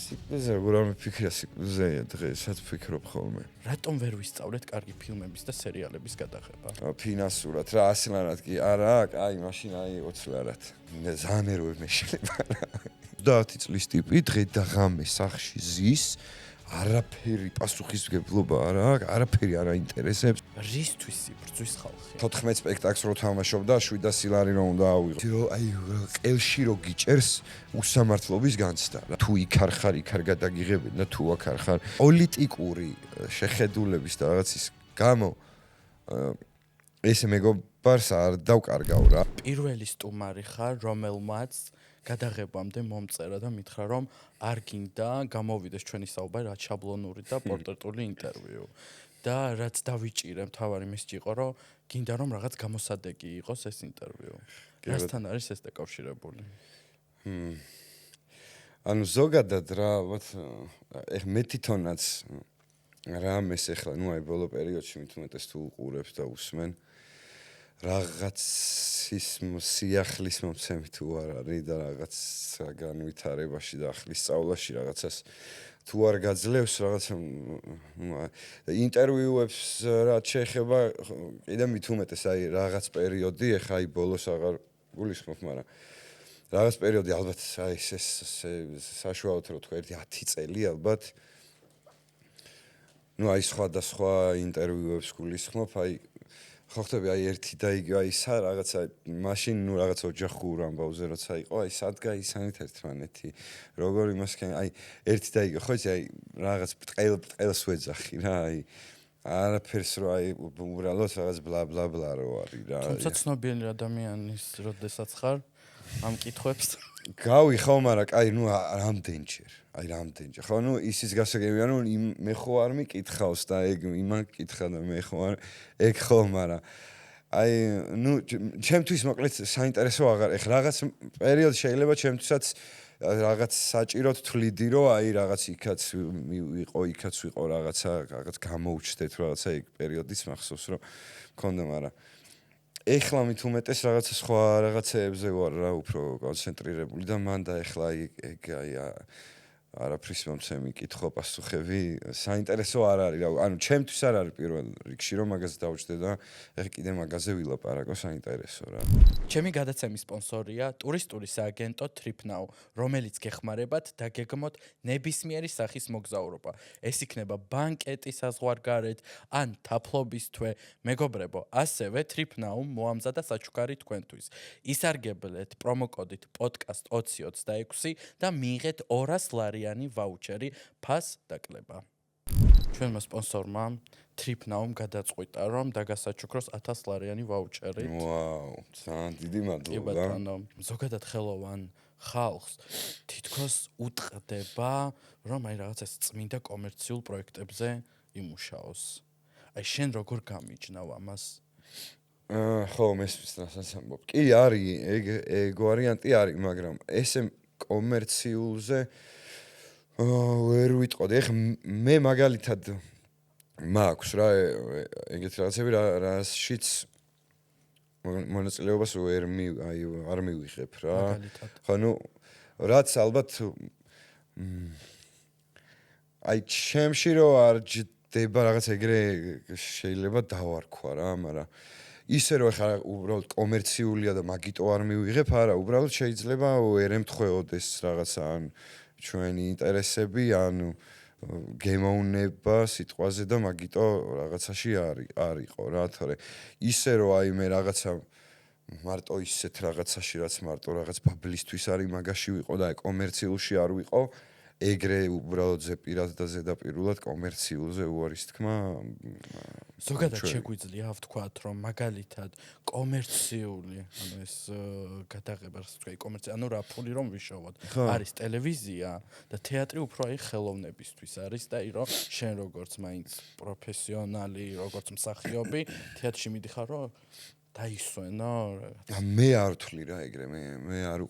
სიკვდილზე როგორ არ მიფიქრია სიკვდილზეა დღესაც ვფიქრობ ხოლმე. რატომ ვერ ვისწავლეთ კარგი ფილმების და სერიალების გადაღება? ფინანსურად რა 100 ლარად კი არა, აი მაშინ აი 20 ლარად. ძალიან ეროებ მე შეიძლება. 30 წლის ტიპი დღე და ღამე სახში ზის, არაფერი პასუხისმგებლობა არა აქვს, არაფერი არ აინტერესებს. რისთვის იბრძვის ხალხი? 14 სპექტაკლს რო თამაშობდა, 700 ლარი რომ უნდა ავიღო. აი ყელში რო გიჭერს უსამართლობის განცდა. თუ იქ არ ხარ, იქ არ გადაგიღებენ და თუ აქ არ ხარ, პოლიტიკური შეხედულების და რაღაცის გამო ეს მეგობარს არ დავკარგავ რა. პირველი სტუმარი ხარ, რომელმაც გადაღებამდე მომწერა და მითხრა, რომ არ გინდა გამოვიდეს ჩვენი საუბარი რაც შაბლონური და პორტრეტული ინტერვიუ. და რაც დავიჭირე, მთავარი მესიჯი იყო, რომ გინდა რომ რაღაც გამოსადეგი იყოს ეს ინტერვიუ. რასთან არის ეს დაკავშირებული? ანუ ზოგადად რა, ეხლა მე თვითონაც რამეს ეხლა, ნუ აი ბოლო პერიოდში მით უმეტეს თუ უყურებს და უსმენ რაღაცის სიახლის მომცემი თუ არ არის და რაღაც განვითარებაში და ახლის სწავლაში რაღაცას თუ არ გაძლევს რაღაცა ინტერვიუებს რაც შეეხება კიდე მით უმეტეს აი რაღაც პერიოდი ეხლა აი ბოლოს აღარ გულისხმობ, მაგრამ რაღაც პერიოდი ალბათ აი ეს საშუალოდ რო თქვა 10 წელი ალბათ ნუ აი სხვადასხვა ინტერვიუებს გულისხმობ, აი ხო ხტები აი ერთი და იგივე აი რაღაცა მაშინ ნუ რაღაც ოჯახურ ამბავზე როცა იყო აი სად გაისანით ერთმანეთი როგორ იმასკენ აი ერთი და იგივე ხო იცი აი რაღაც ბრტყელს ვეძახი რა აი არაფერს რო აი უბრალოდ რაღაც ბლა ბლა ბლა რო არის რა თუმცა ცნობილი ადამიანის როდესაც ხარ ამ კითხვებს გავი ხო მაგრამ კაი ნუ რამდენჯერ ხო ნუ ისიც გასაგებია რომ მე ხო არ მიკითხავს და ეგ იმან კითხა და მე ხო არ ეგ ხო მაგრამ აი ნუ ჩემთვის მოკლედ საინტერესო აღარ ეხლა რაღაც პერიოდ შეიძლება ჩემთვისაც რაღაც საჭიროდ თვლიდი რომ აი რაღაც იქაც ვიყო რაღაც გამოუჩნდეთ რაღაცა ეგ პერიოდიც მახსოვს რომ მქონდა მაგრამ ეხლა მით უმეტეს რაღაცა სხვა რაღაცეებზე ვარ რა უფრო კონცენტრირებული და მან და ეხლა ეგ აი არაფრის მომცემი კითხვა პასუხები საინტერესო არ არის რა ანუ ჩემთვის არ არის პირველ რიგში რომ მაგას დავჭდე და ეხლა კიდე მაგაზე ვილაპარაკო საინტერესო რა ჩემი გადაცემის სპონსორია ტურისტული სააგენტო TripNow, რომელიც გეხმარებათ დაგეგმოთ ნებისმიერი სახის მოგზაურობა. ეს იქნება ბანკეტი საზღვარგარეთ ან თაფლობის თვე, მეგობრებო, ასევე TripNow მოამზადა საჩუქარი თქვენთვის. ისარგებლეთ პრომოკოდით podcast2026 და მიიღეთ 200 ლარიანი ვაუჩერი ფას დაკლება. ჩვენმა სპონსორმა TripNow-მ გადაწყვიტა, რომ დაგასაჩუქროს 1000 ლარიანი ვაუჩერი. ვაუ, ძალიან დიდი მადლობა. კი ბატონო, ზოგადად ხელოვან ხალხს თითქოს უტყდება, რომ აი რაღაც ეს წმინდა კომერციულ პროექტებზე იმუშაოს. აი შენ როგორ გამიჯნავ ამას? ხო, მესმის რასაც ამბობ. კი არის, ეგ ვარიანტი არის, მაგრამ ესე კომერციულზე ვერ ვიტყოდი. ეხლა მე მაგალითად მაქვს რა ეგეთ რაღაცები რაშიც მონაწილეობას არ მივიღებ რა. ხო ნუ რაც ალბათ აი ჩემში რო არ ჯდება რაღაც ეგრე შეიძლება დავარქვა რა, მაგრამ ისე რომ ხა უბრალოდ კომერციულია და მაგიტო არ მივიღებ, არა, უბრალოდ შეიძლება ვერ ემთხვეოდეს რაღაცა ან ჩვენი ინტერესები, ანუ გემოვნება სიტყვაზე და მაგიტო რაღაცაში არისო რა, თორე ისე რომ აი მე რაღაცა მარტო ისეთ რაღაცაში რაც მარტო რაღაც ბაბლისთვის არის მაგაში ვიყო და აი კომერციულში არ ვიყო, ეგრე უბრალოდ ზეპირად და ზედაპირულად კომერციულზე უარის თქმა ზოგადად შეგვიძლია ვთქვათ რომ მაგალითად კომერციული ანუ ეს გადაღება რაც თქვა კომერცია ანუ რა ფული რომ ვიშოვოთ არის ტელევიზია და თეატრი უფრო აი ხელოვნებისთვის არის და აი რომ შენ როგორც მაინც პროფესიონალი როგორც მსახიობი თეატრში მიდიხარ რომ დაისვენო მე არ ვთვლი რა ეგრე მე არ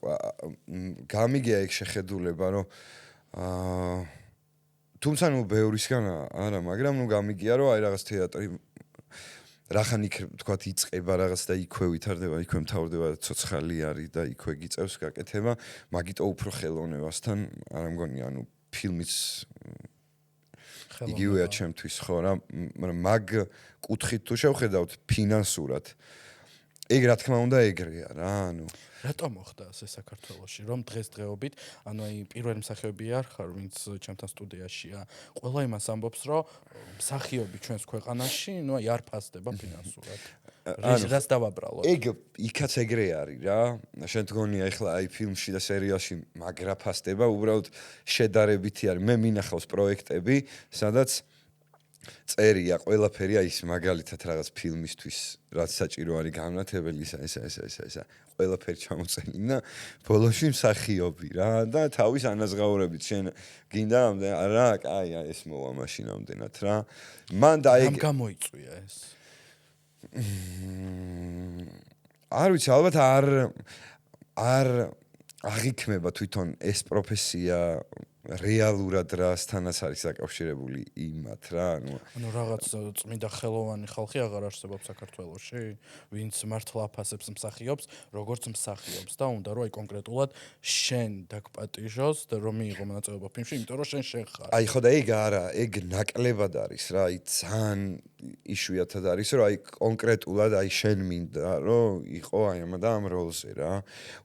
გამიგია ეგ შეხედულება რომ თუმცა ნუ ბევრისგან არა, მაგრამ ნუ გამიგია რომ აი რაღაც თეატრი რახან იქ თქვათ იწება რაღაც და იქვე ვითარდება, იქვე მთავრდება, ცოცხალი არის და იქვე გიწევს გაკეთება, მაგიტო უფრო ხელოვნებასთან არ მგონია, ანუ ფილმიც იგივეა ჩემთვის ხო რა, მაგრამ მაგ კუთხით თუ შევხედავთ ფინანსურად, ეგ რა თქმა უნდა ეგრეა რა, ანუ რატომ მოხდა ასე საქართველოში, რომ დღესდღეობით, ანუ აი პირველი მსახიობი არ ხარ, ვინც ჩემთან სტუდიაშია, ყველა იმას ამბობს, რომ მსახიობი ჩვენს ქვეყანაში, ну აი არ ფასდება ფინანსურად. რას დავაბრალოთ? ეგ იქაც ეგრე არის რა. შენ თქონია ახლა აი ფილმში და სერიალში მაგრა ფასდება, უბრალოდ შედარებითი არის. მე მინახავს პროექტები, სადაც წერია ყველაფერი აი ის მაგალითად რაღაც ფილმისთვის, რაც საჭირო არის განმანათებელი ესა. ყველაფერი ჩამოწერილი და ბოლოში მსახიობი რა და თავის ანაზღაურებით შენ გინდა არა, აი ეს მოვა მაშინ ამდენად რა. მან და ეგ რამ გამოიწვია ეს? არ ვიცი, ალბათ არ აღიქმება თვითონ ეს პროფესია რეალურად რასთანაც არის დაკავშირებული იმათ რა, ანუ რაღაც წმინდა ხელოვანი ხალხი აღარ არსებობს საქართველოში, ვინც მართლა აფასებს მსახიობს, როგორც მსახიობს და უნდა რომ აი კონკრეტულად შენ დაგპატიჟოს და რომ მიიღო მონაწილეობა ფილმში, იმიტომ რომ შენ ხარ. აი ხო და ეგ არა, ეგ ნაკლებად არის რა, აი ძალიან იშვიათად არის რომ აი კონკრეტულად აი შენ მინდა რომ იყო აი ამ როლზე რა.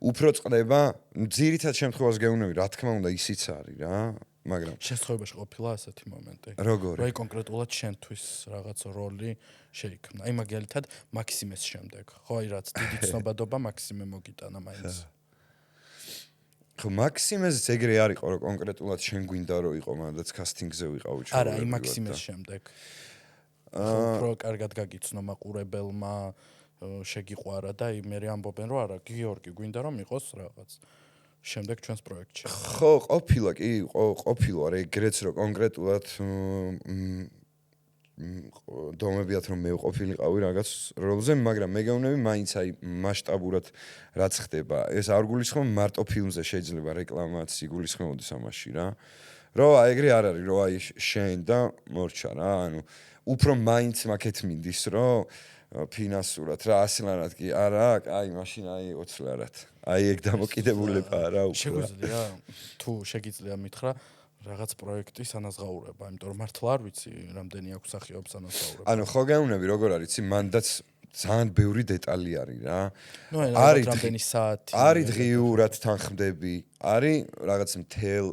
უფრო წყდება, ძირითად შემთხვევას გეუბნები, რა თქმა უნდა ისიც არის რა. მაგრამ შესაძლებელია ყოფილა ასეთი მომენტი. როგორი? რომ აი კონკრეტულად შენთვის რაღაც როლი შეიქმნა. აი მაგალითად მაქსიმეს შემდეგ. ხო აი რაც დიდი ცნობადობა მაქსიმე მოგიტანა მაინც. ხო მაქსიმეზეც ეგრე არ იყო რომ კონკრეტულად შენ გვინდა რომ იყო, მანდაც კასტინგზე ვიყავი ჩვენ. არა, აი მაქსიმეს შემდეგ. უფრო კარგად გაგიცნო მაყურებელმა შეგიყვარა და აი მე ამბობენ რომ არა, გიორგი გვინდა რომ იყოს რაღაც. შემდეგ ჩვენს პროექტში. ხო, ყოფილა კი, ყოფილა, ეგრეც რომ კონკრეტულად დომებიათ რომ მე ვყოფილიყავი რაღაც როლზე, მაგრამ მე გეუბნები მაინც აი მასშტაბურად რაც ხდება. ეს არ გულისხმობ მარტო ფილმზე შეიძლება რეკლამაც იგულისხმებოდეს ამაში რა. რომ აი ეგრე არ არის, რომ აი შენ და მორჩა რა, ანუ უფრო მაინც მაკეთ მინდის რომ ფინანსურად რა 100 ლარად კი არა, აი მაშინ აი 20 ლარად. აი ეგ დამოკიდებულებაა რა უფრო. შეგვიძლია თუ შეგიძლია მითხრა რაღაც პროექტის ანაზღაურება, იმიტომ რომ მართლა არ ვიცი, რამდენი აქვს მსახიობს ანაზღაურება. ანუ ხო გეუბნები როგორ არის, იცი, მანდაც ძალიან ბევრი დეტალი არის რა. ნუ არის რამდენი საათი. არის დღიურად თანხმდები, არის რაღაც მთელ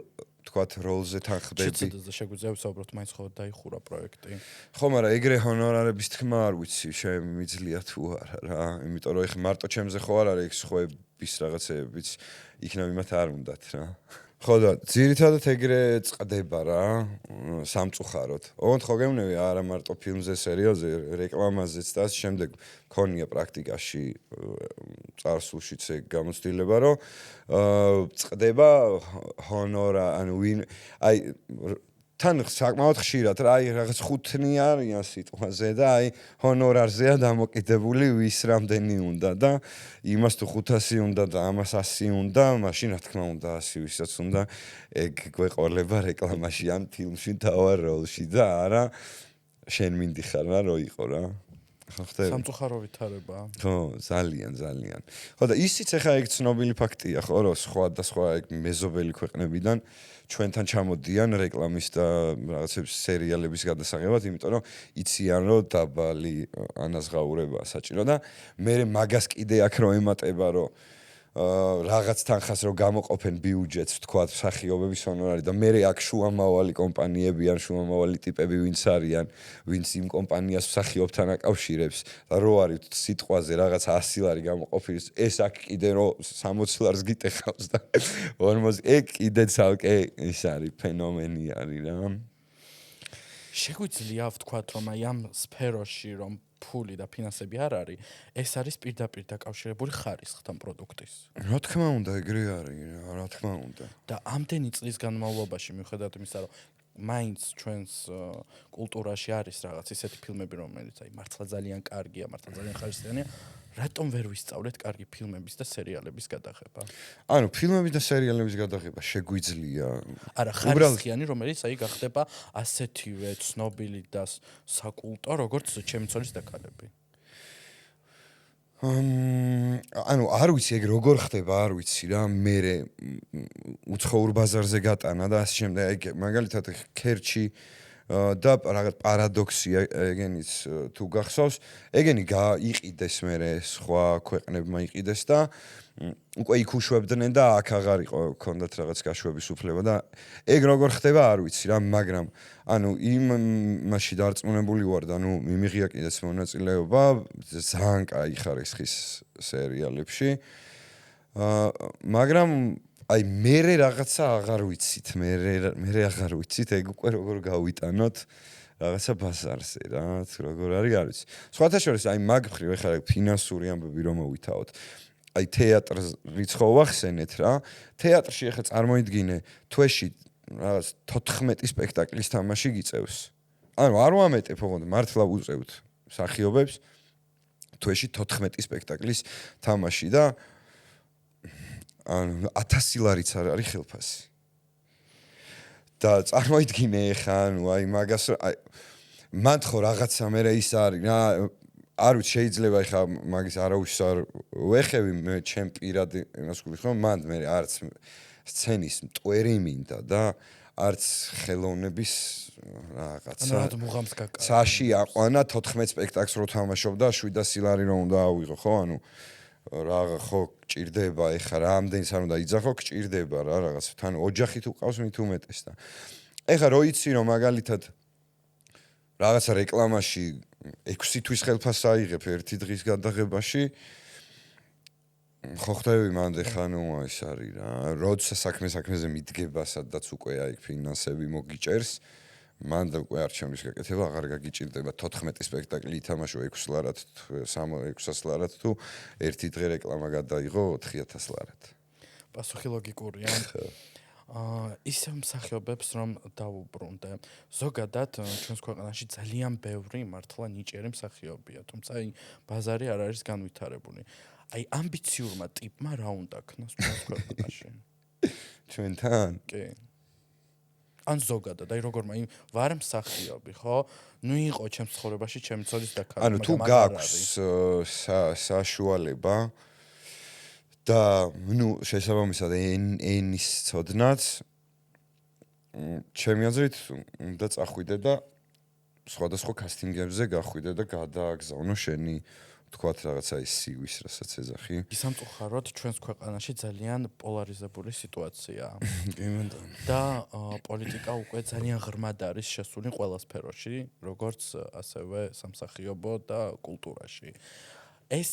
თქვათ როლზე თანხმდები. შეცდაზე შეგვიძლია ვსაუბროთ, მაინც ხო დაიხურა პროექტი. ხო, მაგრამ ეგრე ჰონორარების თქმა არ ვიცი, შემიძლია თუ არა რა, იმიტომ რომ ეხლა მარტო ჩემზე ხო არ არის სხვების რაღაცეებიც, იქნებ იმათ არ უნდათ რა. ხო და ძირითადად ეგრე წდება რა, სამწუხაროდ. ოღონდ ხო გეუბნები არა მარტო ფილმზე, სერიალზე, რეკლამაზეც და ამ შემდეგ მქონია პრაქტიკაში წარსულშიც ეგ გამოცდილება, რომ წდება ჰონორა, ანუ ვინ აი თან საკმაოდ ხშირად რა, აი რაღაც 5-ნი არიან სიტყვაზე და აი ჰონორარზეა დამოკიდებული ვის რამდენი უნდა და იმას თუ 500 უნდა და ამას 100 უნდა, მაშინ რა თქმა უნდა 100 ვისაც უნდა ეგ გვეყოლება რეკლამაში ან ფილმში თავარ როლში და არა შენ მინდიხარ რა რო იყო რა. ხო ხდება. სამწუხარო ვითარებაა. ხო, ძალიან. ხო და ისიც ახლა ეგ ცნობილი ფაქტია, ხო, რომ სხვა ეგ მეზობელი ქვეყნებიდან ჩვენთან ჩამოდიან რეკლამის და რაღაცების სერიალების გადასაღებად, იმიტომ რომ იციან რომ დაბალი ანაზღაურებაა საჭირო და მე მაგას კიდე აქ რო ემატება რომ რაღაც თანხას რო გამოყოფენ ბიუჯეტს, თქვათ, მსახიობების ჰონორარი და მე აქ შუამავალი კომპანიები ან შუამავალი ტიპები ვინც არიან, ვინც იმ კომპანიას მსახიობთან აკავშირებს და რო არის სიტყვაზე რაღაც 100 ლარი გამოყოფილი, ეს აქ კიდე რო 60 ლარს გიტეხავს და 40 ეგ კიდე ცალკე ის არის ფენომენი არის რა. შეგვიძლია ვთქვათ, რომ აი ამ სფეროში რომ ფული და ფინანსები არ არის, ეს არის პირდაპირ დაკავშირებული ხარისხთან პროდუქტის. რა თქმა უნდა, ეგრე არის, რა თქმა უნდა. და ამდენი წლის განმავლობაში მიუხედავად იმისა, რომ მაინც ჩვენს კულტურაში არის რაღაც ისეთი ფილმები, რომელიც აი მართლა ძალიან კარგია, მართლა ძალიან ხარისხიანია, რატომ ვერ ვისწავლეთ კარგი ფილმების და სერიალების გადაღება? ანუ ფილმების და სერიალების გადაღება შეგვიძლია. არა, ხარისხიანი, რომელიც აი გახდება ასეთივე ცნობილი და საკულტო, როგორც ჩემი ცოლის დაკალები. ანუ არ ვიცი ეგ როგორ ხდება, არ ვიცი რა, მე უცხოურ ბაზარზე გატანა და ასე შემდეგ, ეგ მაგალითად ქერჩი და რაღაც პარადოქსია ეგენიც თუ გახსოვს, ეგენი გაიყიდეს მე სხვა ქვეყნებმა იყიდეს და უკვე იქ უშვებდნენ და აქ აღარ იყო ქონდათ რაღაც გაშვების უფლება და ეგ როგორ ხდება არ ვიცი რა, მაგრამ ანუ იმაში დარწმუნებული ვარ და ნუ მიმიღია კიდეც მონაწილეობა ძალიან კაი ხარ ხის სერიალებში. მაგრამ აი მე რაღაცა აღარ ვიცით, მე აღარ ვიცით ეგ უკვე როგორ გავიტანოთ რაღაცა ბაზარზე რა, როგორ არის არ ვიცი. სხვათა შორის აი მაგ მხრივ ეხლა ფინანსური ამბები რომ მოვითაოთ. აი თეატრს რიცხო ვახსენეთ რა. თეატრში ეხლა წარმოიდგინე თვეში რაღაც 14 სპექტაკლის თამაში გიწევს. ანუ არ ვამეტებ ოღონდ მართლა უწევთ მსახიობებს თვეში 14 სპექტაკლის თამაში და ანუ 1000 ლარიც არის ხელფასი. და წარმოიდგინე ეხლა ანუ აი მაგას მან ხო რაღაცა მე ის არის რა არ ვიცი შეიძლება ეხლა მაგის არავის არ ვეხევი მე ჩემ პირად იმას ვქვილ ხო მან მე არც სცენის მტვერი მინდა და არც ხელოვნების რაღაცა ცაში აყვანა 14 სპექტაკლს რო თამაშობდა 700 ლარი რომ უნდა ავიღო ხო ანუ რა ხო გჭირდება ეხლა რამდენიც არ უნდა იძახო გჭირდება რა რაღაც თან ოჯახით უყავს მით უმეტეს და ეხლა რო იცი რომ მაგალითად რაღაცა რეკლამაში 6 თვის ხელფასს აიღებ ერთი დღის გადაღებაში ხო ხტები მანდ ეხლა ნუ ეს არის რა როცა საქმეზე მიდგება სადაც უკვე აი ფინანსები მოგიჭერს მანდ უკვე არჩევნის გაკეთება აღარ გაგიჭირდება 14 სპექტაკლი ითამაშო 6 ლარად 600 ლარად თუ ერთი დღე რეკლამა გადაიღო 4000 ლარად პასუხი ლოგიკურია ისევ მსახიობებს რომ დავუბრუნდე ზოგადად ჩვენს ქვეყანაში ძალიან ბევრი მართლა ნიჭიერი მსახიობია თუმცა აი ბაზარი არ არის განვითარებული აი ამბიციურმა ტიპმა რა უნდა ქნას ჩვენს ქვეყანაში ჩვენთან კი ან ზოგადად აი როგორმა იმ ვარ მსახიობი ხო ნუ იყო ჩემს ცხოვრებაში ჩემი ცოლის და ქალი ანუ თუ გაქვს საშუალება და ნუ შესაბამისად ენის ცოდნაც ჩემი აზრით უნდა წახვიდე და სხვადასხვა კასტინგებზე გახვიდე და გადააგზავნო შენი თქვათ რაღაცა ის სივის რასაც ეძახი ისამწუხაროდ ჩვენს ქვეყანაში ძალიან პოლარიზებული სიტუაციაა და პოლიტიკა უკვე ძალიან ღრმად არის შესული ყველა სფეროში როგორც ასევე სამსახიობო და კულტურაში ეს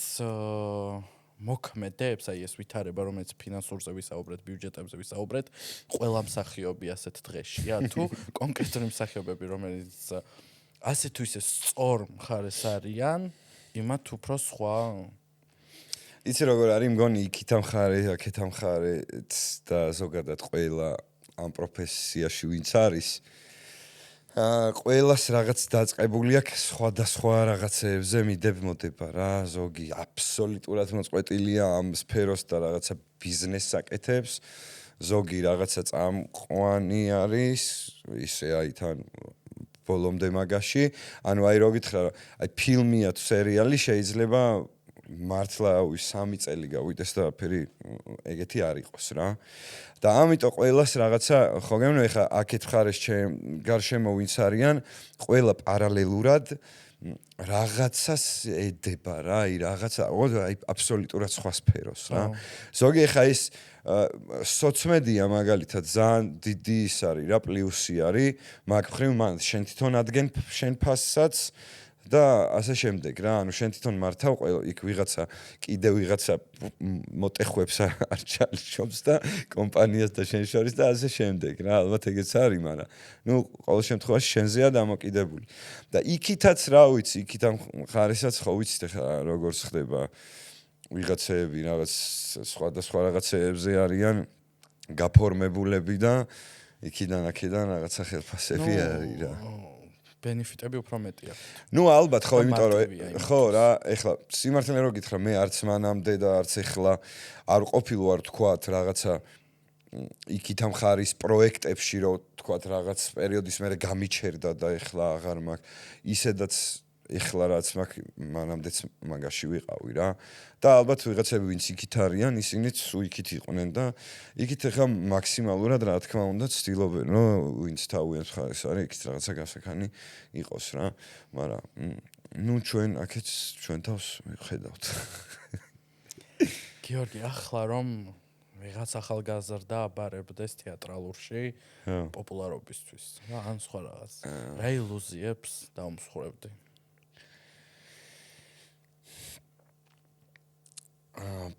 მოქმედებს აი ეს ვითარება რომელიც ფინანსურზე ვისაუბრეთ ბიუჯეტებზე ვისაუბრეთ ყველა მსახიობი ასეთ დღეშია თუ კონკრეტული მსახიობები რომელიც ასე თუ ისე სწორ მხარეს არიან იმათ უფრო სხვა იცი როგორ არის მგონი იქით ამხარე აქეთ ამხარე და ზოგადად ყველა ამ პროფესიაში ვინც არის ყველას რაღაც დაწყებული აქვს სხვადასხვა რაღაცეებზე მიდება რა ზოგი აბსოლუტურად მოწყვეტილია ამ სფეროს და რაღაცა ბიზნესს აკეთებს ზოგი რაღაცა წამყვანი არის ისე აი თან ბოლომდე მაგაში ანუ აი რო გითხრა აი ფილმია თუ სერიალი შეიძლება მართლა 3 წელი გავიდეს და ფერი ეგეთი არ იყოს რა და ამიტომ ყველას რაღაცა ხო გემნო ეხა აქეთ ხარეს გარშემო ვინც არიან ყველა პარალელურად რაღაცას ედება რა აი რაღაცა აი აბსოლუტურად სხვა სფეროს რა ზოგი ეხა ის სოციმედია მაგალითად ძალიან დიდი ის არის რა პლუსი არის მაგ მხრივ მან შენ თვითონ ადგენ შენ ფასსაც და ასე შემდეგ რა ანუ შენ თვითონ მართავ ყველა იქ ვიღაცა კიდე ვიღაცა მოტეხვებს არ ჩალშობს და კომპანიას და შენ შორის და ასე შემდეგ რა ალბათ ეგეც არის მაგრამ ნუ ყოველ შემთხვევაში შენზეა დამოკიდებული და იქითაც რა ვიცი იქით ამ ხარესაც ხო ვიცით ახლა როგორ ხდება ვიღაცები რაღაც სხვადასხვა რაღაცეებზე არიან გაფორმებულები და იქიდან აქედან რაღაცა ხელფასები არის რა ბენეფიტები უფრო მეტია. ნუ ალბათ ხო იმიტომ რომ ხო რა ეხლა სიმართლე რო გითხრა მე არც მანამდე და არც ეხლა არ ყოფილვარ თქვათ რაღაცა იქით ამ ხარის პროექტებში რო თქვათ რაღაც პერიოდის მერე გამიჩერდა და ეხლა აღარ მაქვს ისედაც ეხლა რაც მანამდეც მაგაში ვიყავი რა და ალბათ ვიღაცები ვინც იქით არიან ისინიც იქით იყვნენ და იქით ახლა მაქსიმალურად რა თქმა უნდა ცდილობენ რომ ვინც თავიანთ ხარეს არის იქით რაღაცა გასაქანი იყოს რა მაგრამ ნუ ჩვენ აქეთ ჩვენ თავს ვხედავთ გიორგი ახლა რომ ვიღაც ახალგაზრდა აბარებდეს თეატრალურში პოპულარობისთვის რა ან სხვა რაღაც რა ილუზიებს დაუმსხვრევდი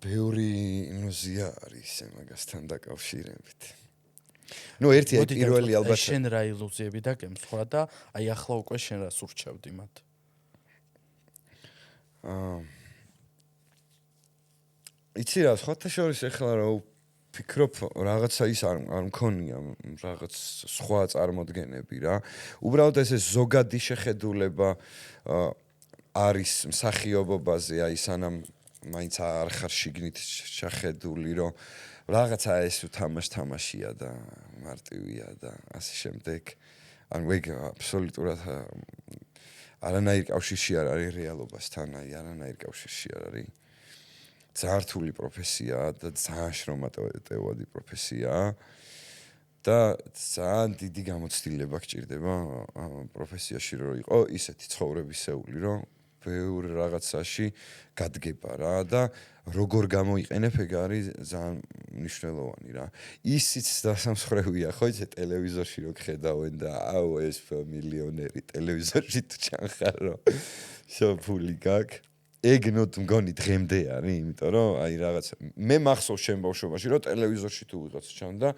ბევრი ილუზია არის მაგასთან დაკავშირებით ნუ ერთი აი პირველი ალბათ შენ რა ილუზიები დაგემსხვრა და აი ახლა უკვე შენ რას ურჩევდი მათ იცი რა სხვათა შორის ეხლა რა ვფიქრობ რაღაცა ის არ მქონია რაღაც სხვა წარმოდგენები რა უბრალოდ ეს ზოგადი შეხედულება არის მსახიობობაზე აი სანამ მაინც არ ხარ შიგნით შეხედული რომ რაღაცა ეს თამაშია და მარტივია და ასე შემდეგ ანუ ეგ აბსოლუტურად არანაირ კავშირში არ არის რეალობასთან აი არანაირ კავშირში არ არის ძალიან რთული პროფესიაა და ძალიან შრომატევადი პროფესიაა და ძალიან დიდი გამოცდილება გჭირდება პროფესიაში რომ იყო ისეთი ცხოვრებისეული რომ ბევრ რაღაცაში გადგება რა და როგორ გამოიყენებ ეგ არის ძალიან მნიშვნელოვანი რა ისიც დასამსხვრევია ხო იცი ტელევიზორში რო ხედავენ და აუ ეს მილიონერი ტელევიზორში თუ ჩანხარ რომ შოფული გაქვს ეგ ნოთ მგონი დღემდე არის იმიტომ რომ აი რაღაცა მე მახსოვს შენ ბავშვობაში რომ ტელევიზორში თუ ვიღაც ჩანდა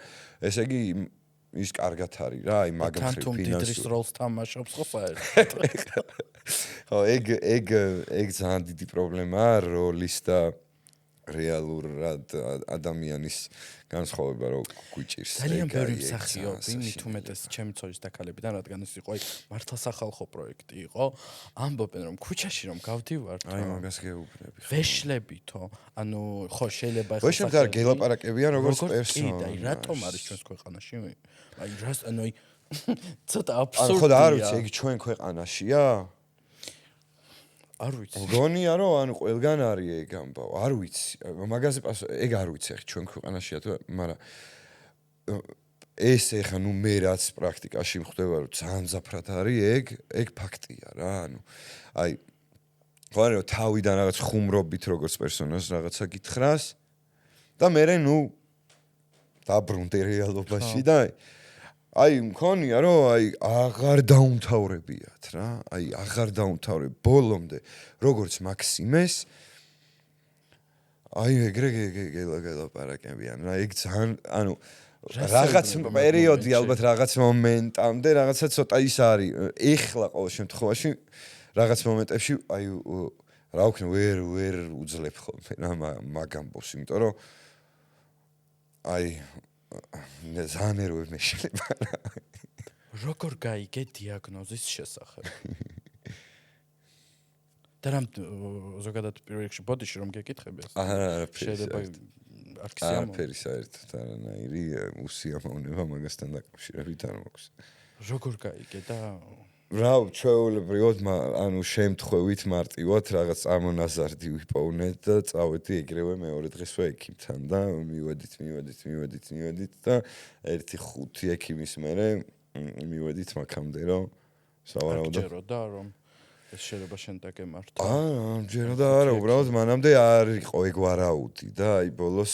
ესე იგი ის კარგად არის რა აი მაგ მხრივ ფინანსური როლს თამაშობს ხო საერთოდ ხო ეგ ძალიან დიდი პრობლემაა როლის და რეალურად ადამიანის განსხვავება რო გვიჭირს ძალიან ბევრი მსახიობი მით უმეტეს ჩემი ცოლის დაკალებიდან რადგან ეს იყო მართლა სახალხო პროექტი იყო ამბობენ რომ ქუჩაში რომ გავდივართ აი მაგას გეუბნები ვეშლებითო ანუ ხო შეიძლება ხო ვეშლებთ არ გელაპარაკებიან როგორც პერსონა კი და რატომ არის ჩვენს ქვეყანაში აი რას ანუ აი ცოტა აბსურდია ხო და არ ვიცი ეგ ჩვენ ქვეყანაშია არ ვიცი. მგონია რომ ანუ ყველგან არის ეგ ამბავ. არ ვიცი. მაგაზე ეგ არ ვიცი ხე ჩვენ ქვეყანაშია თუ მაგრამ ეს ეხა ნუ მე რაც პრაქტიკაში მხვდება რომ ძალიან ზაფრად არის ეგ ფაქტია რა. ანუ აი ხო არის რომ თავიდან რაღაც ხუმრობით როგორც პერსონაჟს რაღაცა გითხრას და მე ნუ დაბრუნდე რეალობაში და აი მქონია რომ აი აღარ დაუმთავრებიათ რა აი აღარ დაუმთავრებ ბოლომდე როგორც მაქსიმეს აი ეგრე გელაპარაკებიან რა ეგ ძალიან ანუ რაღაც პერიოდი ალბათ რაღაც მომენტამდე რაღაცა ცოტა ის არის ეხლა ყოველ შემთხვევაში რაღაც მომენტებში აი რა ვქნა ვერ უძლებ ხოლმე რა მაგ ამბობს იმიტომ რომ აი ძალიან ეროებ მეშლება რა როგორ გაიგე დიაგნოზის შესახებ და რამ ზოგადად პირველ რიგში ბოდიში რომ გეკითხები ეს შეიძლება არაფერი საერთოდ არანაირი უსიამოვნება მაგასთან დაკავშირებით არ მაქვს როგორ გაიგე და რა ჩვეულებრივად ანუ შემთხვევით მარტივად რაღაც წარმონაზარდი ვიპოვნეთ და წავედი ეგრევე მეორე დღესვე ექიმთან და მივედით და 1-5 ექიმის მერე მივედით მაქამდე რომ სავარაუდოდ ჯეროდა რომ ეს შეიძლება შენ დაგემართო ჯეროდა არა უბრალოდ მანამდე არ იყო ეგ ვარაუდი და აი ბოლოს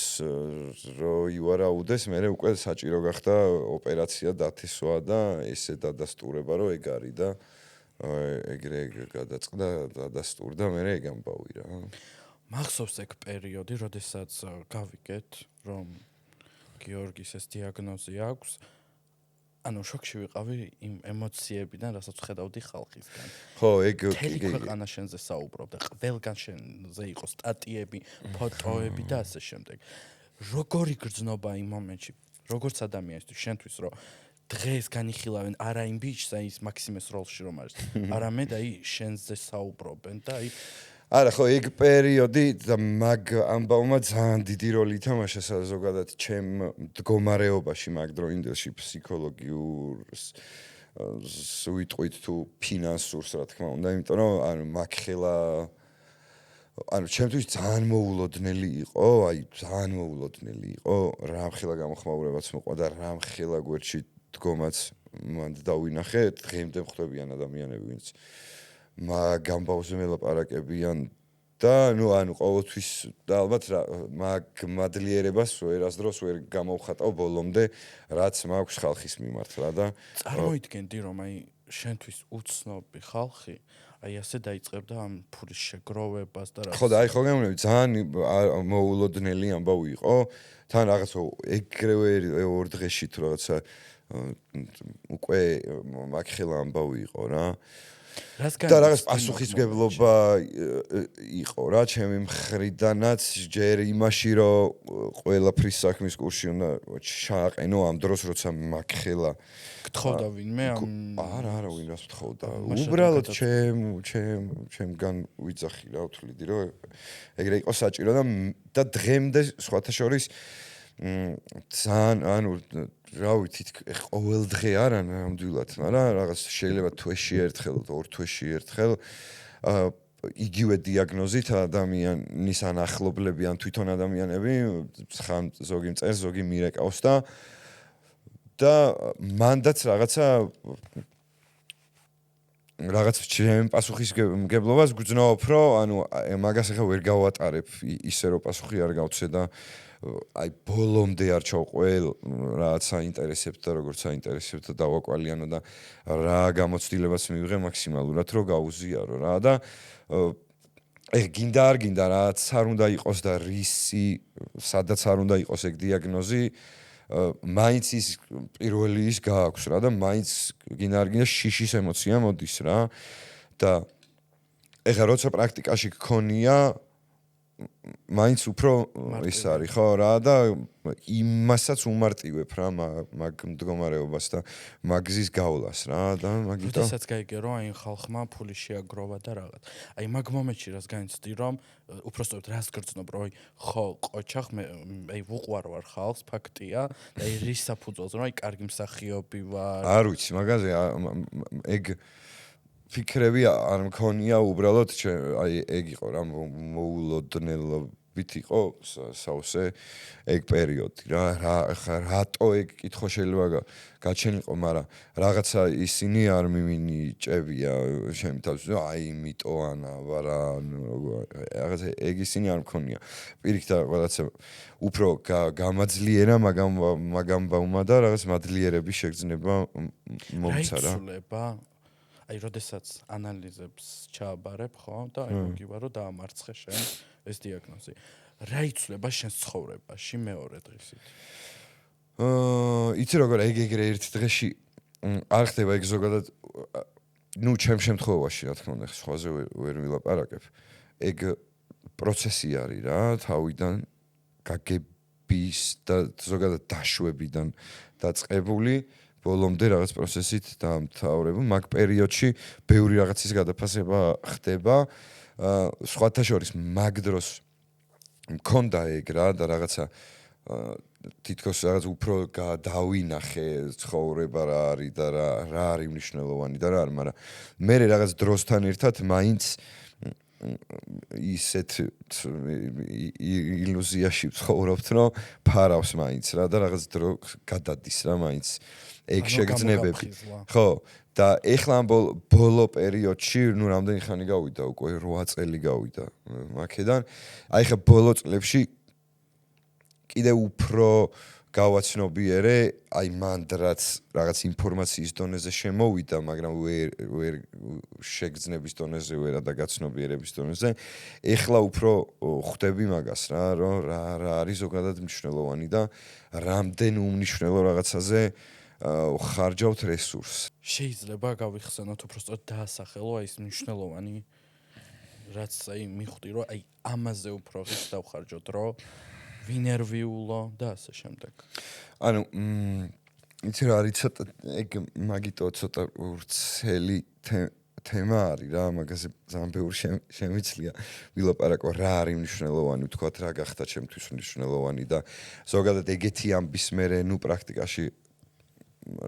რო ივარაუდეს მერე უკვე საჭირო გახდა ოპერაცია დათესვა და ესე დადასტურება რომ ეგ არის და ეგრე გადაწყდა დადასტურდა მერე ეგ ამბავი რა მახსოვს ეგ პერიოდი როდესაც გავიგეთ რომ გიორგის ეს დიაგნოზი აქვს ანუ შოქში ვიყავი იმ ემოციებიდან, რასაც ხედავდი ხალხისგან. ხო, ეგ ქვეყანა შენზე საუბრობდა, ყველგან შენზე იყო სტატიები, ფოტოები და ასე შემდეგ. როგორი გრძნობა იმ მომენტში, როგორც ადამიანისთვის, შენთვის, რომ დღეს განიხილავენ არა იმ ბიჭს, აი ის მაქსიმეს როლში რომ არის, არამედ აი შენზე საუბრობენ და აი არა ხო ეგ პერიოდი და მაგ ამბავმა ძალიან დიდი როლი ითამაშა ზოგადად ჩემ მდგომარეობაში მაგ დროინდელში ფსიქოლოგიურ ვიტყვით თუ ფინანსურს რა თქმა უნდა, იმიტომ რომ ანუ მაგ ხელა ანუ ჩემთვის ძალიან მოულოდნელი იყო, აი ძალიან მოულოდნელი იყო, რამხელა გამოხმაურებაც მოყვა და რამხელა გვერდში დგომაც მანდ დავინახე, დღემდე ხვდებიან ადამიანები, ვინც მაგ ამბავზე მელაპარაკებიან და ნუ ანუ ყოველთვის და ალბათ მაგ მადლიერებას ვერასდროს ვერ გამოვხატავ ბოლომდე, რაც მაქვს ხალხის მიმართ რა და წარმოიდგენდი რომ აი შენთვის უცნობი ხალხი აი ასე დაიწყებდა ამ ფულის შეგროვებას და ხო და აი ხო გემოვნები ძალიან მოულოდნელი ამბავი იყო თან რაღაცა ეგრევე ორ დღეში თუ რაღაცა უკვე მაგ ხელა ამბავი იყო რა და რაღაც პასუხისმგებლობა იყო რა ჩემი მხრიდანაც ჯერ იმაში რომ ყველაფრის საქმის კურსში უნდა ჩააყენო ამ დროს როცა მაგ ხელა გთხოვდა ვინმე ამ არა ვინ რას გთხოვდა უბრალოდ ჩემგან ვიძახი რა ვთვლიდი რომ ეგრე იყო საჭირო და დღემდე სხვათა შორის ძალიან ანუ რა ვიცი ყოველ დღე არა ნამდვილად მაგრამ რაღაც შეიძლება თვეში ერთხელ ორ თვეში ერთხელ იგივე დიაგნოზით ადამიანის ან ახლობლები ან თვითონ ადამიანები ხან ზოგი მწერს ზოგი მირეკავს და მანდაც რაღაც ჩემ პასუხისმგებლობას გძნობ რომ ანუ მაგას ახლა ვერ გავატარებ ისე რომ პასუხი არ გავცე და აი ბოლომდე არ ჩავყველ რაც საინტერესებთ და როგორც საინტერესებთ და დავაკვალიანო და რა გამოცდილებას მივიღე მაქსიმალურად რომ გაუზიარო რა და ეგ გინდა არ გინდა რაც არ უნდა იყოს და რისი სადაც არ უნდა იყოს ეგ დიაგნოზი მაინც ის პირველი ის გააქვს რა და მაინც გინდა არ გინდა შიშის ემოცია მოდის რა და ეხლა როცა პრაქტიკაში გქონია მაინც უფრო ის არის ხო რა და იმასაც უმარტივებ რა მაგ მდგომარეობას და მაგზის გავლას რა და მაგითო როდესაც გაიგე რომ აი ხალხმა ფული შეაგროვა და რაღაც აი მაგ მომენტში რას განიცდი რომ უпростоოდ რას გრძნობ რომ აი ხო ყოჩახ მე აი ვუყვარ ვარ ხალხს ფაქტია და აი რის საფუძველზე რომ აი კარგი მსახიობი ვარ არ ვიცი მაგაზე ეგ ფიქრები არ მქონია უბრალოდ აი ეგ იყო რა მოულოდნელობით იყო სავსე ეგ პერიოდი რა რატო ეგ კითხვა შეიძლება გაჩენილიყო მაგრამ რაღაცა ისინი არ მიმინიჭებია ჩემი თავის აი იმიტომ ანა ვარა რაღაცა ეგ ისინი არ მქონია პირიქით რაღაცა უფრო გამაძლიერა მაგამ ბავმა და რაღაც მადლიერების შეგრძნება მომცა რა აი როდესაც ანალიზებს ჩააბარებ ხო და აი მოგივა რომ დაამარცხე შენ ეს დიაგნოზი რა იცვლება შენს ცხოვრებაში მეორე დღისით იცი როგორ ეგრე ერთ დღეში არ ხდება ეგ ზოგადად ნუ ჩემ შემთხვევაში რა თქმა უნდა სხვაზე ვერ ვილაპარაკებ ეგ პროცესი არის რა თავიდან გაგების და ზოგადად დაშვებიდან დაწყებული ბოლომდე რაღაც პროცესით დამთავრება მაგ პერიოდში ბევრი რაღაცის გადაფასება ხდება სხვათა შორის მაგ დროს მქონდა ეგ რა და რაღაცა თითქოს რაღაც უფრო დავინახე ცხოვრება რა არის და რა არის მნიშვნელოვანი და რა არის მაგრამ მე რაღაც დროსთან ერთად მაინც ისეთ ილუზიაში ვცხოვრობთ რომ ფარავს მაინც რა და რაღაც დრო გადადის რა მაინც ეგ შეგრძნებები ხო და ეხლა ამ ბოლო პერიოდში ნუ რამდენი ხანი გავიდა უკვე 8 წელი გავიდა მაქედან აი ხა ბოლო წლებში კიდე უფრო გავაცნობიერე აი მანდ რაღაც ინფორმაციის დონეზე შემოვიდა მაგრამ ვერ შეგრძნების დონეზე ვერა და გაცნობიერების დონეზე ეხლა უფრო ხვდები მაგას რა რომ რა არის ზოგადად მნიშვნელოვანი და რამდენ უმნიშვნელო რაღაცაზე ხარჯავთ რესურსს. შეიძლება გავიხსენოთ უბრალოდ დაასახელო აი ეს მნიშვნელოვანი რაც აი მიხვდი რომ აი ამაზე უფრო ხის დავხარჯოთ რომ ვინერვიულო და ასე შემდეგ. ანუ იცი რა არის ცოტა ეგ მაგიტო ცოტა ვრცელი თემა არის რა მაგაზე ძალიან ბევრი შემიძლია ვილაპარაკო რა არის მნიშვნელოვანი ვთქვათ რა გახდა ჩემთვის მნიშვნელოვანი და ზოგადად ეგეთი ამბის მერე ნუ პრაქტიკაში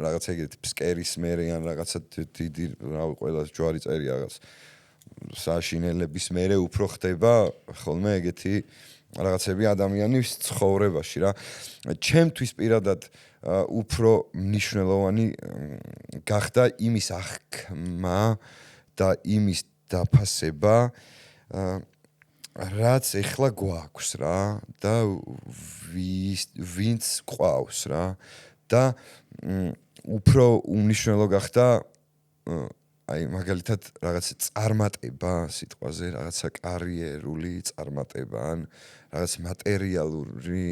რაღაცა ეგრეთ ფსკერის მერე ან რაღაცა დიდი რავი ყველა ჯვარი წერი რაღაც საშინელების მერე უფრო ხდება ხოლმე ეგეთი რაღაცები ადამიანის ცხოვრებაში რა. ჩემთვის პირადად უფრო მნიშვნელოვანი გახდა იმის აღქმა და იმის დაფასება რაც ეხლა გვაქვს რა და ვინც ყავს რა და უფრო უმნიშვნელო გახდა აი მაგალითად რაღაც წარმატება სიტყვაზე რაღაცა კარიერული წარმატება ან რაღაც მატერიალური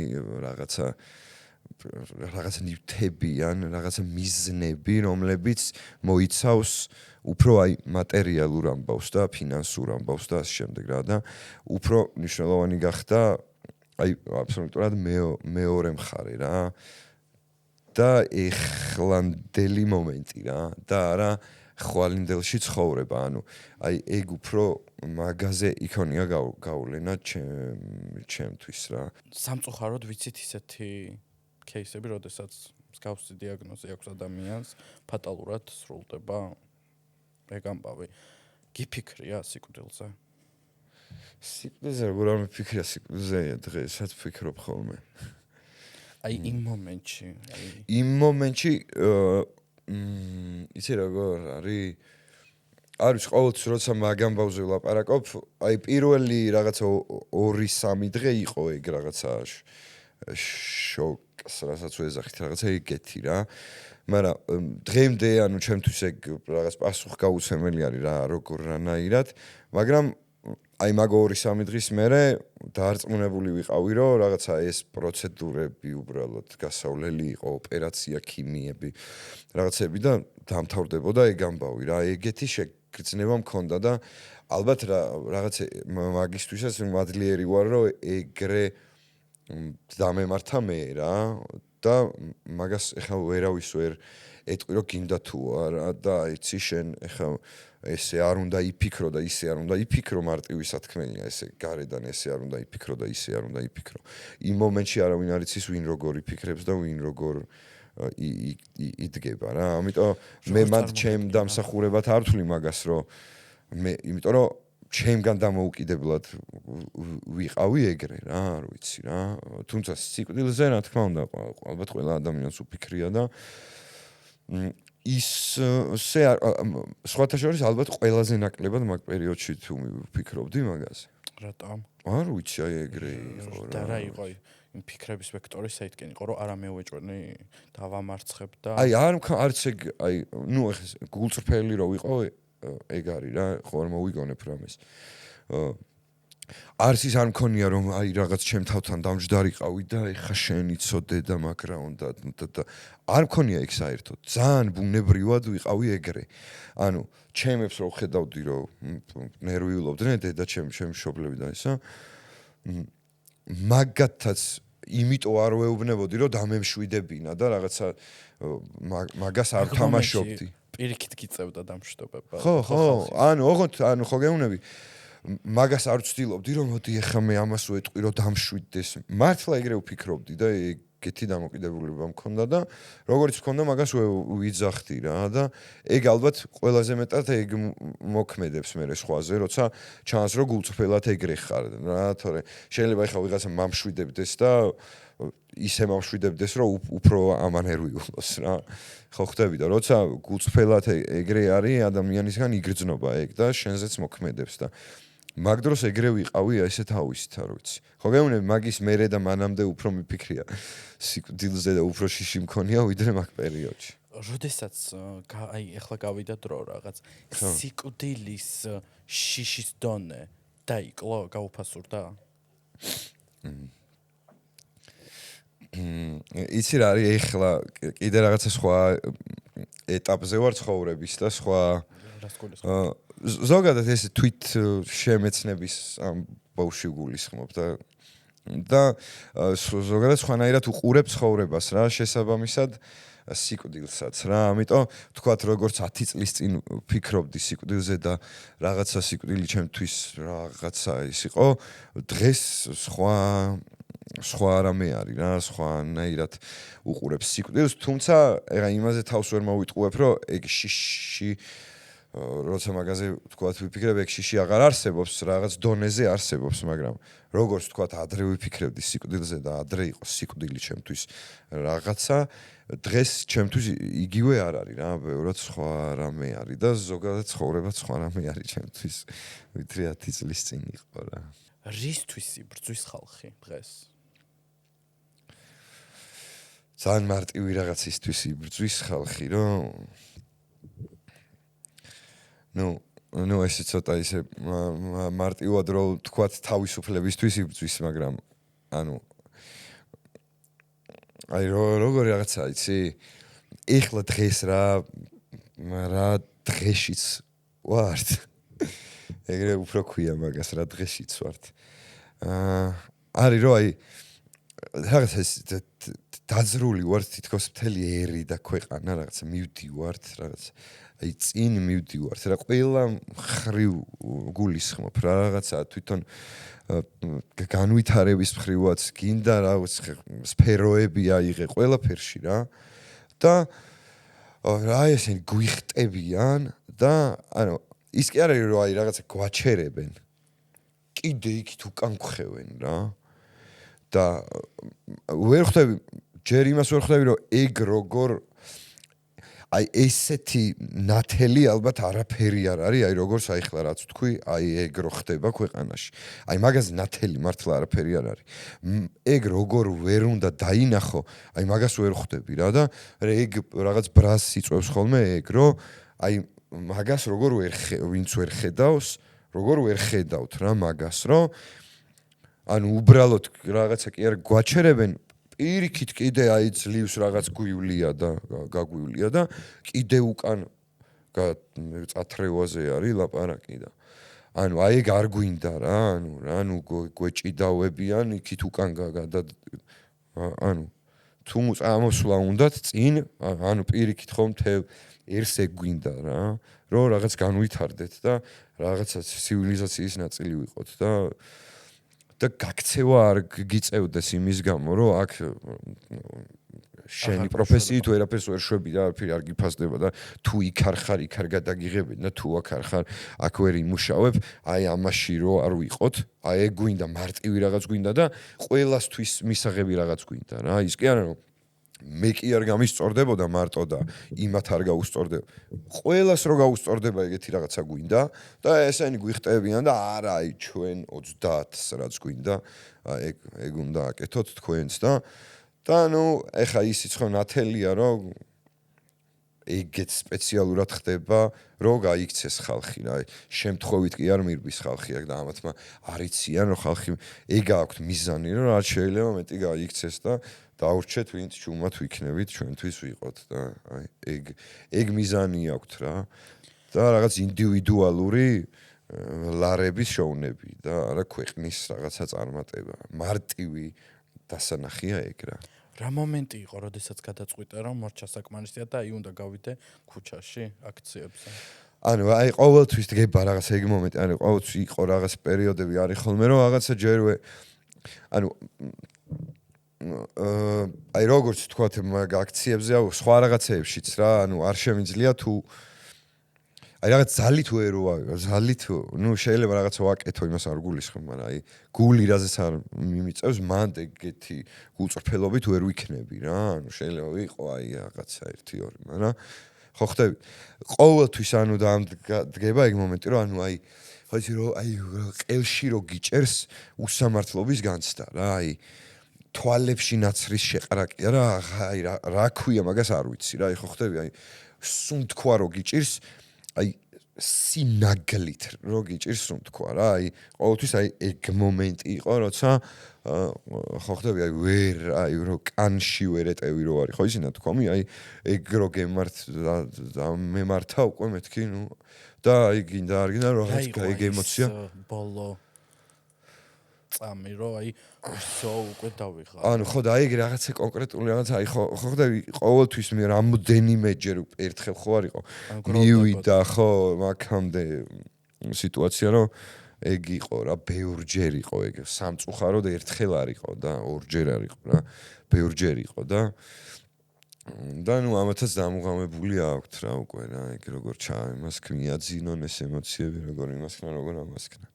რაღაცა ნივთები ან რაღაცა მიზნები რომლებიც მოიცავს უფრო აი მატერიალურ ამბავს და ფინანსურ ამბავს და ასე შემდეგ რა და უფრო მნიშვნელოვანი გახდა აი აბსოლუტურად მეორე მხარე რა და ეხლანდელი მომენტი რა და არა ხვალინდელში ცხოვრება ანუ აი ეგ უფრო მაგაზე იქონია გავლენა ჩემთვის რა სამწუხაროდ ვიცით ისეთი кейსები როდესაც მსგავსი დიაგნოზი აქვს ადამიანს ფატალურად სრულდება ეგ ამბავი გიფიქრია სიკვდილზე სიკვდილზე როგორ არ მიფიქრია სიკვდილზე დღესაც ვფიქრობ ხოლმე აი იმ მომენტში იცი როგორ არის ყოველთვის როცა მაგ ამბავზე ვლაპარაკობ აი პირველი რაღაცა 2-3 დღე იყო ეგ რაღაცა შოკს რასაც ვეძახით რაღაცა ეგეთი რა მაგრამ დღემდე ანუ ჩემთვის ეგ რაღაც პასუხგაუცემელი არის რა როგორნაირად მაგრამ აი მაგ 2-3 დღის მერე დაარწმუნებული ვიყავი რომ რაღაცა ეს პროცედურები უბრალოდ გასავლელი იყო ოპერაცია ქიმიები რაღაცები და დამთავრდებოდა ეგ ამბავი რა ეგეთი შეგრძნება მქონდა და ალბათ რაღაც მაგისთვისაც მადლიერი ვარ რომ ეგრე დამემართა მე რა და მაგას ეხლა ვერავის ვერ ეტყვი რომ გინდა თუ არა და იცი შენ ეხლა ესე არ უნდა იფიქრო და ისე არ უნდა იფიქრო მარტივი სათქმელია ესე გარედან ესე არ უნდა იფიქრო და ისე არ უნდა იფიქრო იმ მომენტში არავინ არ იცის ვინ როგორ იფიქრებს და ვინ როგორ იდგება რა ამიტომ მე მათ ჩემ დამსახურებად არ ვთვლი მაგას რომ მე იმიტომ რომ ჩემგან დამოუკიდებლად ვიყავი ეგრე რა არ ვიცი რა თუმცა სიკვდილზე რა თქმა უნდა ალბათ ყველა ადამიანს უფიქრია და ის სხვათა შორის ალბათ ყველაზე ნაკლებად მაგ პერიოდში თუ ვფიქრობდი მაგაზე რატომ არ ვიცი აი ეგრე იყო და რა იყო იმ ფიქრების ვექტორი საითკენ იყო რომ არა მეუეჭვენი დავამარცხებ და აი არც ეგ აი ნუ ეხლა გულწრფელი რო ვიყო ეგ არის რა ხო არ მოვიგონებ რამეს არც ის არ მქონია რომ აი რაღაც ჩემ თავთან დამჯდარიყავი და ეხა შენ იცოდე და მაგრა უნდა და არ მქონია ეგ საერთოდ ძალიან ბუნებრივად ვიყავი ეგრე ანუ ჩემებს რო ხედავდი რომ ნერვიულობდნენ დედა ჩემი მშობლები და ისა მაგათაც იმიტომ არ ვეუბნებოდი რომ დამემშვიდებინა და რაღაცა მაგას არ თამაშობდი პირიქით გიწევდა დამშვიდობება ხო ანუ ოღონდ ანუ ხო გეუბნები მაგას არ ვცდილობდი რომ მოდი ეხა მე ამას ვეტყვი რომ დამშვიდდეს მართლა ეგრე ვფიქრობდი და ეგეთი დამოკიდებულება მქონდა და როგორც მქონდა მაგას ვიძახდი რა და ეგ ალბათ ყველაზე მეტად ეგ მოქმედებს მე სხვაზე როცა ჩანს რომ გულწრფელად ეგრე ხარ რა თორე შეიძლება ეხა ვიღაცა მომშვიდებდეს და ისე მომშვიდებდეს რომ უფრო ამანერვიულოს რა ხო ხდები და როცა გულწრფელად ეგრე არის ადამიანისგან იგრძნობა ეგ და შენზეც მოქმედებს და მაგ დროს ეგრე ვიყავი ესე თავისით არ ვიცი ხო გეუბნები მაგის მერე და მანამდე უფრო მიფიქრია სიკვდილზე და უფრო შიში მქონია ვიდრე მაგ პერიოდში როდესაც აი ეხლა გავიდა დრო რაღაც სიკვდილის შიშის დონე დაიკლო გაუფასურდა იცი რა არის ეხლა კიდე რაღაცა სხვა ეტაპზე ვარ ცხოვრების და სხვა ზოგადად ეს თვით შემეცნების ამ ბავშვი გულისხმობ და ზოგადად სხვანაირად უყურებ ცხოვრებას რა შესაბამისად სიკვდილსაც რა ამიტომ თქვათ როგორც 10 წლის წინ ვფიქრობდი სიკვდილზე და რაღაცა სიკვდილი ჩემთვის რაღაცა ის იყო დღეს სხვა სხვა რამე არის რა, სხვანაირად უყურებს სიკვდილს, თუმცა ეხა იმაზე თავს ვერ მოვიტყუებ, რომ ეგ შიში როცა მაგაზე თქვათ ვიფიქრებ, ეგ შიში აღარ არსებობს, რაღაც დონეზე არსებობს, მაგრამ როგორც თქვათ ადრე ვიფიქრებდი სიკვდილზე და ადრე იყო სიკვდილი ჩემთვის რაღაცა, დღეს ჩემთვის იგივე არ არის რა, ბევრად სხვა რამე არის და ზოგადად ცხოვრება სხვა რამე არის ჩემთვის, ვიდრე 10 წლის წინ იყო რა. რისთვის იბრძვის ხალხი დღეს? ძალიან მარტივი რაღაცისთვის იბრძვის ხალხი, რომ ну ესე ცოტა ისე მარტივად რო თქვათ თავისუფლებისთვის იბრძვის, მაგრამ ანუ აი როგორი რაღაცა იცი? ეხლა დღეს რა დღეშიც ვართ. ეგრე უფრო ქვია მაგას რა დღეშიც ვართ. არის რომ აი რაღაცა დაძრული ვართ თითქოს მთელი ერი და ქვეყანა რაღაცა მივდივართ რაღაცა აი წინ მივდივართ რა ყველა ხრივ გულისხმობ რა რაღაცა თვითონ განვითარების მხრივაც გინდა რა სფეროები აიღე ყველაფერში რა და რა ესენი გვიხტებიან და ანუ ის კი არის რომ აი რაღაცა გვაჩერებენ კიდე იქით უკან გვხევენ რა და ვერ ხვდები ჯერ იმას ვერ ხვდები რომ ეგ როგორ აი ესეთი ნათელი ალბათ არაფერი არ არის აი როგორც აი ხლა რაც თქვი აი ეგ რო ხდება ქვეყანაში აი მაგას ნათელი მართლა არაფერი არ არის ეგ როგორ ვერ უნდა დაინახო აი მაგას ვერ ხვდები რა და ეგ რაღაც ბრას იწევს ხოლმე ეგ რო აი მაგას როგორ ვინც ვერ ხედავს როგორ ვერ ხედავთ რა მაგას რო ანუ უბრალოდ რაღაცა კი არ გვაჩერებენ პირიქით კიდე აი ძლივს რაღაც გვივლია და გაგვივლია და კიდე უკან წათრევაზე არის ლაპარაკი და ანუ აი ეგ არ გვინდა რა ანუ გვეჭიდავებიან იქით უკან ანუ თუ წამოსვლა უნდათ წინ ანუ პირიქით ხომ თელ ერს ეგ გვინდა რა რომ რაღაც განვითარდეთ და რაღაცა ცივილიზაციის ნაწილი ვიყოთ და გაქცევა არ გიწევდეს იმის გამო, რომ აქ შენი პროფესიით ვერაფერს ვერ შვები და არაფერი არ გიფასდება და თუ იქ არ ხარ, იქ არ გადაგიღებენ და თუ აქ არ ხარ, აქ ვერ იმუშავებ, აი ამაში რო არ ვიყოთ, აი ეგ გვინდა მარტივი რაღაც გვინდა და ყველასთვის მისაღები რაღაც გვინდა რა. ის კი არა რომ მე კი არ გამისწორდებოდა მარტო და იმათ არ გაუსწორდება. ყველას რო გაუსწორდება ეგეთი რაღაცა გვინდა და ესენი გვიხტებიან და არა აი ჩვენ 30-ს რაც გვინდა, ეგ უნდა აკეთოთ თქვენს და ნუ ეხა ისიც ხო ნათელია რომ ეგეც სპეციალურად ხდება რომ გაიქცეს ხალხი რა შემთხვევით კი არ მირბის ხალხი აქ და ამათმა არიციან რომ ხალხი ეგ აქვს მიზანი რომ რაც შეიძლება მეტი გაიქცეს და დაურჩეთ ვინც ჩუმად ვიქნებით ჩვენთვის ვიყოთ და აი ეგ მიზანი აქვს რა და რაღაც ინდივიდუალური ლარების შოუნები და არა ქვეყნის რაღაცა წარმატება მარტივი დასანახია ეგ რა მომენტი იყო როდესაც გადაწყვიტე რომ მორჩა საკმარისია და აი უნდა გავიდე ქუჩაში აქციებზე ანუ აი ყოველთვის დგება რაღაც ეგ მომენტი ანუ ყოველთვის იყო რაღაც პერიოდები არის ხოლმე რომ რაღაცა ჯერვე ანუ აი როგორც თქვათ მაგ აქციებზე აუ სხვა რაღაცეებშიც რა ანუ არ შემიძლია თუ აი რაღაც ძალით ვერ ძალით ნუ შეიძლება რაღაცა ვაკეთო იმას არ გულისხმობ მაგრამ აი გული რაზეც არ მიმიწევს მანდ ეგეთი გულწრფელობით ვერ ვიქნები რა ანუ შეიძლება ვიყო აი რაღაცა 1-2 მაგრამ ხო ხდები ყოველთვის ანუ დგება ეგ მომენტი რომ ანუ აი ხო იცი რომ აი ყელში რო გიჭერს უსამართლობის განცდა რა აი თვალებში ნაცრის შეყრაკია რა აი რა ქვია მაგას არ ვიცი რა აი ხო ხდები აი სუნთქვა რო გიჭირს აი სინაგლით რო გიჭირს სუნთქვა რა აი ყოველთვის აი ეგ მომენტი იყო როცა ხო ხდები აი ვერ აი რო კანში ვერ ეტევი რო არის ხო ისი ნათქვამი აი ეგ რო გემართ და მემართა უკვე მეთქი ნუ და აი გინდა არ გინდა რაღაც ეგ ემოცია ბოლო წამი რო აი всё უკვე დავიღალ. ანუ ხო და აი რაღაცა კონკრეტული რაღაცა აი ხო ხდები ყოველთვის მე რამოდენიმეჯერ ერთხელ ხო არ იყო მივიდა ხო მაგამდე სიტუაცია რომ ეგ იყო რა, ბევრჯერ იყო ეგ, სამწუხაროდ ერთხელ არ იყო და ორჯერ არ იყო რა, ბევრჯერ იყო და ნუ ამათაც დამუღამებული აქვთ რა უკვე რა, ეგ როგორ იმას მიაძინონ ეს ემოციები, როგორ იმასქნა, როგორ ამასქნა.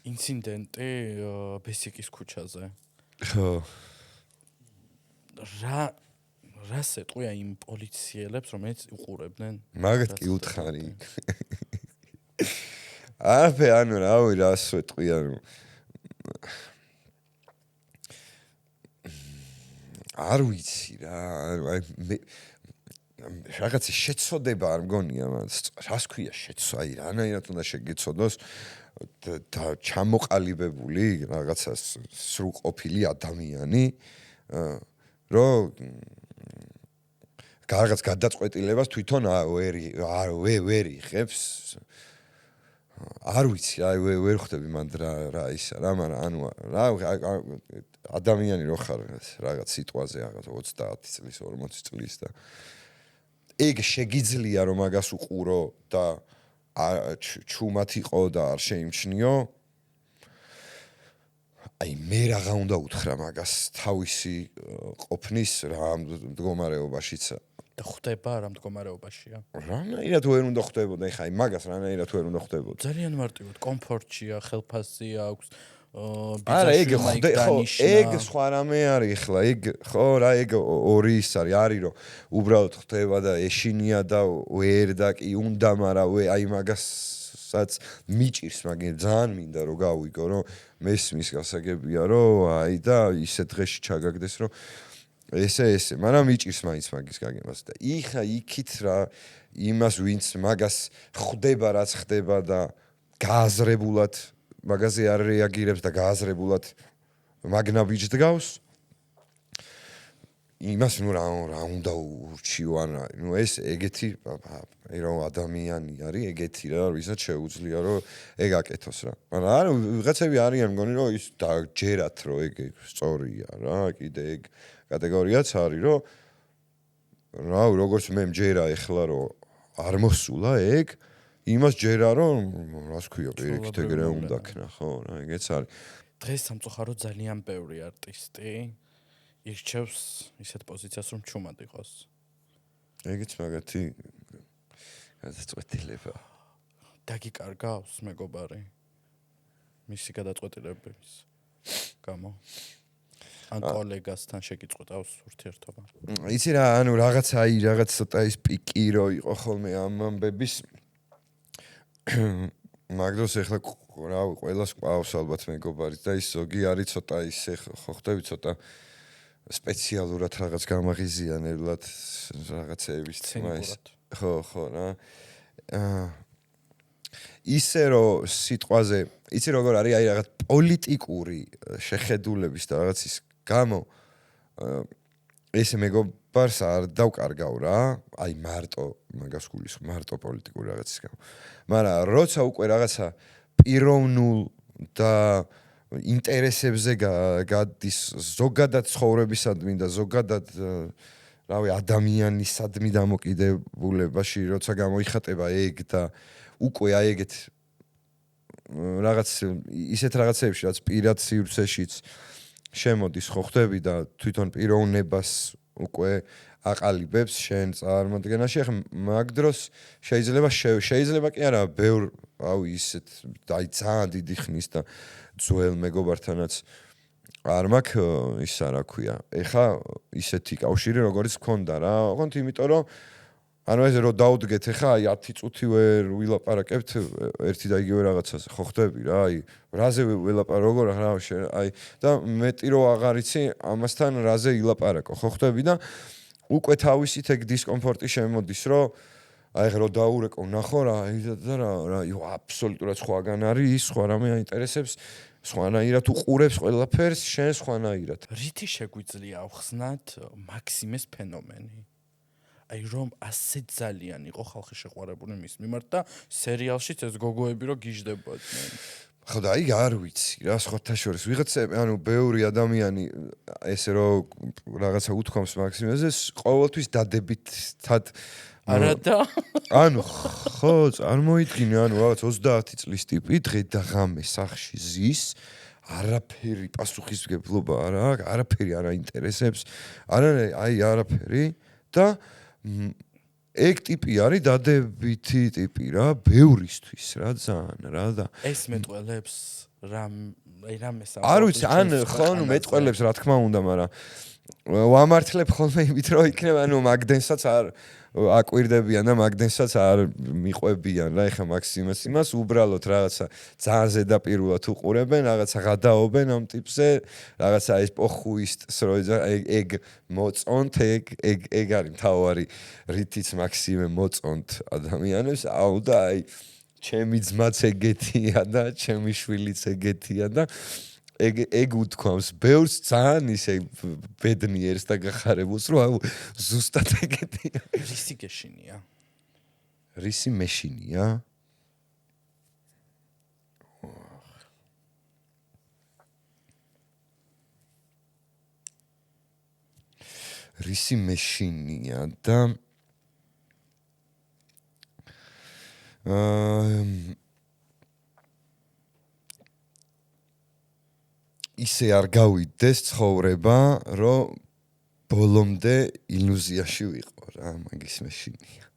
ინციდენტი ბესიკის ქუჩაზე. ხო. რა სეტყვია იმ პოლიციელებს, რომელიც უყურებდნენ? მაგათ კი უთხარი. აფე ანუ რავი რა სეტყვია ნუ არ ვიცი რა, აი მე რაღაცა შეცოდება არ მგონია მას. რას ქვია შეცო, აი რანაირად უნდა შეგეცოდოს და ჩამოყალიბებული რაღაცა სრულყოფილი ადამიანი, რომ რაღაც გადაწყვეტილებას თვითონ ვერ იღებს. არ ვიცი, აი ვერ ხვდები მანდ რა ისა რა, მაგრამ ანუ რა ადამიანი რო ხარ რაღაც სიტყვაზე რაღაც 30 წლის 40 წლის და ეგ შეგიძლია რომ მაგას უყურო და ჩუმად იყო და არ შეიმჩნიო. აი მე რაღა უნდა უთხრა მაგას თავისი ყოფნის რა მდგომარეობაშიც და ხვდება რა მდგომარეობაშია. რანაირად ვერ უნდა ხვდებოდა, ეხა აი მაგას რანაირად ვერ უნდა ხვდებოდა. ძალიან მარტივად, კომფორტშია, ხელფასზია აქვს. არა ეგ ეგ სხვა რამე არის ახლა, ეგ ხო რა ეგ ორი ის არის რომ უბრალოდ ხვდება და ეშინია და ვერ და კი უნდა, მაგრამ აი მაგასაც მიჭირს, მაგრამ ძალიან მინდა რომ გავიგო, რომ მესმის გასაგებია, რომ აი და ისე დღეში ჩაგაგდეს, რომ ესე, მაგრამ მიჭირს მაინც მაგის გაგებას და იხა იქით რა იმას ვინც მაგას ხვდება რაც ხდება და გააზრებულად მაგაზე არ რეაგირებს და გააზრებულად მაგნაბიჯ დგავს იმას ნუ რა უნდა ურჩიო ან ნუ ეს ეგეთი აი რომ ადამიანი არის ეგეთი რა ვისაც შეუძლია რომ ეგ აკეთოს რა მაგრამ არა ვიღაცები არიან მგონი რომ ის დაჯერათ რომ ეგ სწორია რა კიდე ეგ კატეგორიაც არის რომ რა როგორც მე მჯერა ეხლა რომ არ მოსულა ეგ იმას ჯერა რომ რას ქვია პირიქით ეგრე უნდა ქნა ხო რა ეგეც არის დღეს სამწუხაროდ ძალიან ბევრი არტისტი ირჩევს ისეთ პოზიციას რომ ჩუმად იყოს ეგეც მაგათი გადაწყვეტილება დაგიკარგავს მეგობარი მისი გადაწყვეტილების გამო ან კოლეგასთან შეგიწყვეტავს ურთიერთობა იცი რა ანუ რაღაცა ცოტა ის პიკი რო იყო ხოლმე ამ ამბების მაგდროს ეხლა რა ყველას ყავს ალბათ მეგობარი და ის ზოგი არის ცოტა ისე ხო ხდები ცოტა სპეციალურად რაღაც გამაღიზიანებლად რაღაცეების თმა ის ხო რა ისე რომ სიტყვაზე იცი როგორ არის აი რაღაც პოლიტიკური შეხედულების და რაღაცის გამო ესე მეგობარს არ დავკარგავ რა აი მარტო მაგას გulis მარტო პოლიტიკური რაღაცის გამო მაგრამ როცა უკვე რაღაცა პიროვნულ და ინტერესებზე გადის ზოგადად ცხოვრებისადმი და ზოგადად რავი ადამიანისადმი დამოკიდებულებაში როცა გამოიხატება ეგ და უკვე აი ეგეთ რაღაც ისეთ რაღაცებში რაც პირად სივრცეშიც შემოდის ხო ხდები და თვითონ პიროვნებას უკვე აყალიბებს შენ წარმოდგენაში ახლა მაგ დროს შეიძლება კი არა ბევრ რავი ისეთ აი ძალიან დიდი ხნის და ძველ მეგობართანაც არ მაქვს ისა რა ქვია ეხა ისეთი კავშირი როგორც გქონდა რა ოღონდ იმიტომ რომ ანუ ეს რო დაუდგეთ ეხა აი 10 წუთი ვერ ვილაპარაკებთ ერთი და იგივე რაღაცაზე ხო ხდები რა აი რაზე ვილაპარაკო როგორ რა აი და მეტი რო აღარ იცი ამასთან რაზე ილაპარაკო ხო ხდები და უკვე თავისით ეგ დისკომფორტი შემოდის რომ აი რო დაურეკო ნახო რა და რა აბსოლუტურად სხვაგან არის ის სხვა რამე აინტერესებს სხვანაირად უყურებს ყველაფერს შენ სხვანაირად რითი შეგვიძლია ავხსნათ მაქსიმეს ფენომენი აი რომ ასე ძალიან იყო ხალხი შეყვარებული მის მიმართ და სერიალშიც ეს გოგოები რო გიждდებოდნენ ხო და აი არ ვიცი რა სხვათა შორის ვიღაცები ანუ ბევრი ადამიანი ესე რომ რაღაცა უთქვამს მაქსიმეზე ყოველთვის დადებით თად არა და ანუ ხო, წარმოიდგინე, ანუ რაღაც 30 წლის ტიპი დღე და ღამე სახში ზის, არაფერი პასუხისმგებლობა არ აქვს, არაფერი არ აინტერესებს, აი არაფერი და ეგ ტიპი არის დადებითი ტიპი რა, ბევრისთვის რა ძალიან რა და ეს მეტყველებს რამე არ ვიცი, ან ხო, ნუ მეტყველებს რა თქმა უნდა, მაგრამ ვამართლებ ხოლმე იმით, რომ იქნება, ანუ მაგდენსაც არ აკვირდებიან და მაგდენსაც არ მიყვებიან რა, ეხა მაქსიმას იმას უბრალოდ რაღაცა ძალიან ზედაპირულად უყურებენ, რაღაცა გადაობენ ამ ტიპზე, რაღაცა ეს პოხუისტს რო ეგ მოწონთ, ეგ არის მთავარი რითიც მაქსიმე მოწონთ ადამიანებს, აუ და აი ჩემი ძმაც ეგეთია და ჩემი შვილიც ეგეთია და ეგ უთქვამს ბევრს ძალიან ისე ბედნიერს და გახარებულს, რომ აუ ზუსტად ეგეთია. რისი გეშინია? რისი მეშინია? რისი მეშინია და ისე არ გავიდეს ცხოვრება, რომ ბოლომდე ილუზიაში ვიყო რა, მაგის მეშინია.